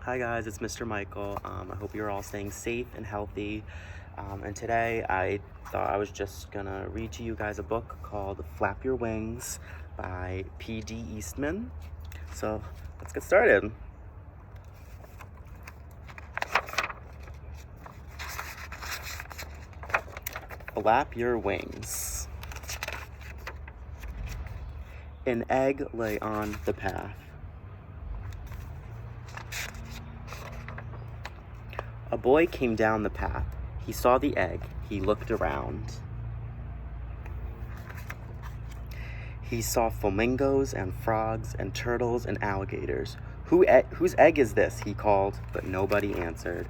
Hi guys, it's Mr. Michael. I hope you're all staying safe and healthy. And today I thought I was just gonna read to you guys a book called Flap Your Wings by P.D. Eastman. So let's get started. Flap Your Wings. An egg lay on the path. A boy came down the path. He saw the egg. He looked around. He saw flamingos and frogs and turtles and alligators. Whose egg is this? He called, but nobody answered.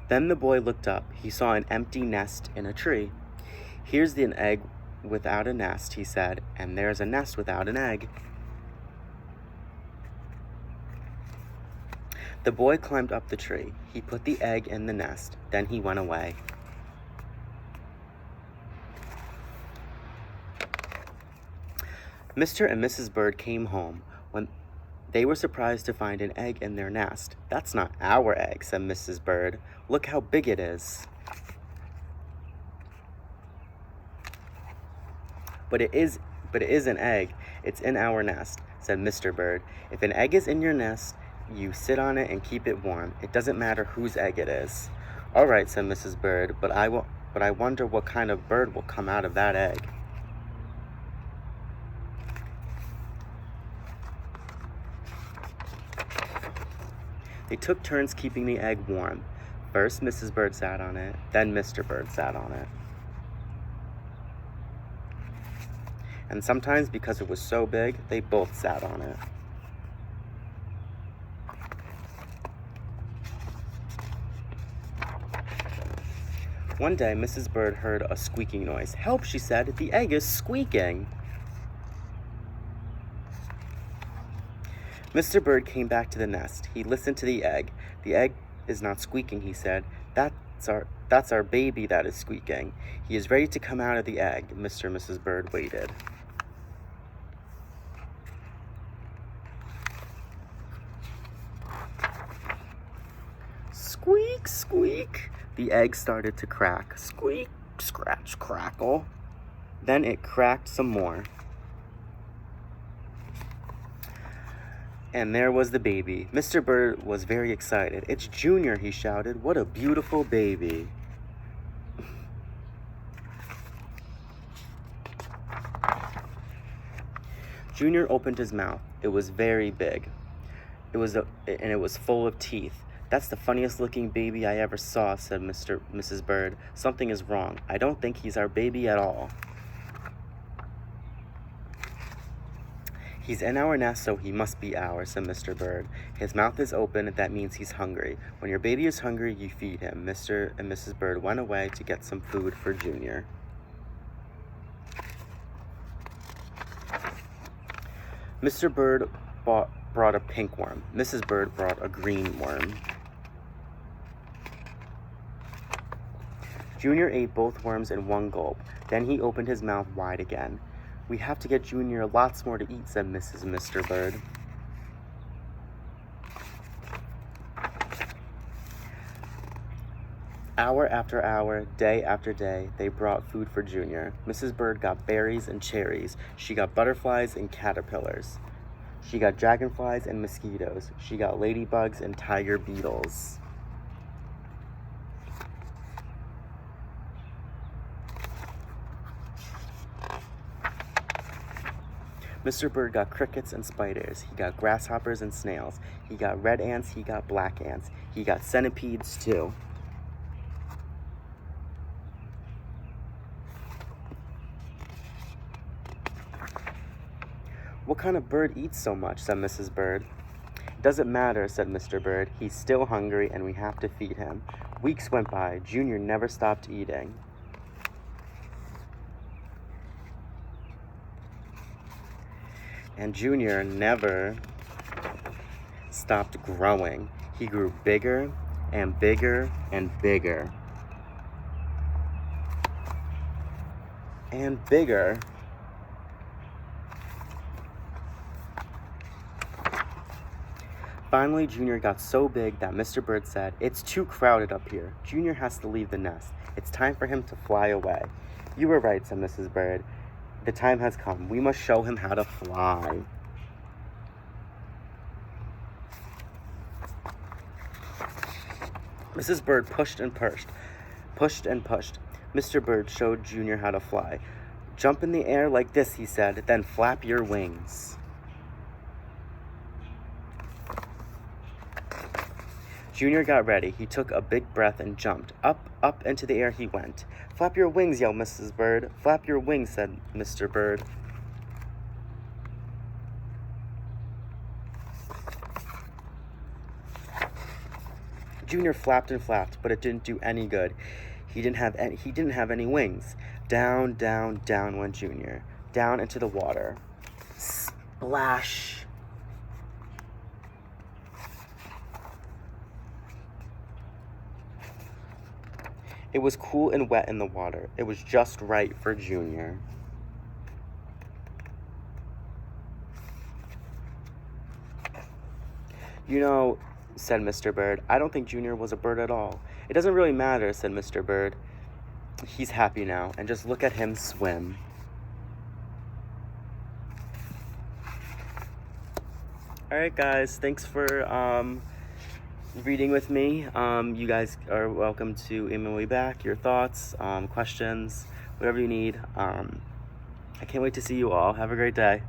Then the boy looked up. He saw an empty nest in a tree. Here's an egg without a nest, he said, and there's a nest without an egg. The boy climbed up the tree. He put the egg in the nest. Then he went away. Mr. and Mrs. Bird came home. When they were surprised to find an egg in their nest. "That's not our egg," said Mrs. Bird. "Look how big it is." But it is an egg. It's in our nest," said Mr. Bird. "If an egg is in your nest, you sit on it and keep it warm. It doesn't matter whose egg it is." "All right," said Mrs. Bird, but I wonder what kind of bird will come out of that egg." They took turns keeping the egg warm. First, Mrs. Bird sat on it, then Mr. Bird sat on it. And sometimes, because it was so big, they both sat on it. One day, Mrs. Bird heard a squeaking noise. "Help," she said, "the egg is squeaking." Mr. Bird came back to the nest. He listened to the egg. "The egg is not squeaking," he said. That's our baby that is squeaking. He is ready to come out of the egg." Mr. and Mrs. Bird waited. Squeak, squeak. The egg started to crack. Squeak, scratch, crackle. Then it cracked some more. And there was the baby. Mr. Bird was very excited. "It's Junior," he shouted. "What a beautiful baby." Junior opened his mouth. It was very big. It was full of teeth. "That's the funniest looking baby I ever saw," said Mrs. Bird. "Something is wrong. I don't think he's our baby at all." "He's in our nest, so he must be ours," said Mr. Bird. "His mouth is open. That means he's hungry. When your baby is hungry, you feed him." Mr. and Mrs. Bird went away to get some food for Junior. Mr. Bird brought a pink worm. Mrs. Bird brought a green worm. Junior ate both worms in one gulp. Then he opened his mouth wide again. "We have to get Junior lots more to eat," said Mrs. and Mr. Bird. Hour after hour, day after day, they brought food for Junior. Mrs. Bird got berries and cherries. She got butterflies and caterpillars. She got dragonflies and mosquitoes. She got ladybugs and tiger beetles. Mr. Bird got crickets and spiders. He got grasshoppers and snails. He got red ants. He got black ants. He got centipedes too. "What kind of bird eats so much?" said Mrs. Bird. "It doesn't matter," said Mr. Bird. "He's still hungry and we have to feed him." Weeks went by. Junior never stopped eating. And Junior never stopped growing. He grew bigger and bigger and bigger. And bigger. Finally, Junior got so big that Mr. Bird said, "It's too crowded up here. Junior has to leave the nest. It's time for him to fly away." "You were right," said Mrs. Bird. "The time has come. We must show him how to fly." Mrs. Bird pushed and pushed. Mr. Bird showed Junior how to fly. "Jump in the air like this," he said, "then flap your wings." Junior got ready. He took a big breath and jumped. Up into the air he went. "Flap your wings," yelled Mrs. Bird. "Flap your wings," said Mr. Bird. Junior flapped and flapped, but it didn't do any good. He didn't have any wings. Down, down, down went Junior, down into the water. Splash! It was cool and wet in the water. It was just right for Junior. "You know," said Mr. Bird, "I don't think Junior was a bird at all." "It doesn't really matter," said Mr. Bird. "He's happy now, and just look at him swim." Alright guys, thanks for reading with me. You guys are welcome to email me back your thoughts, questions, whatever you need. I can't wait to see you all. Have a great day.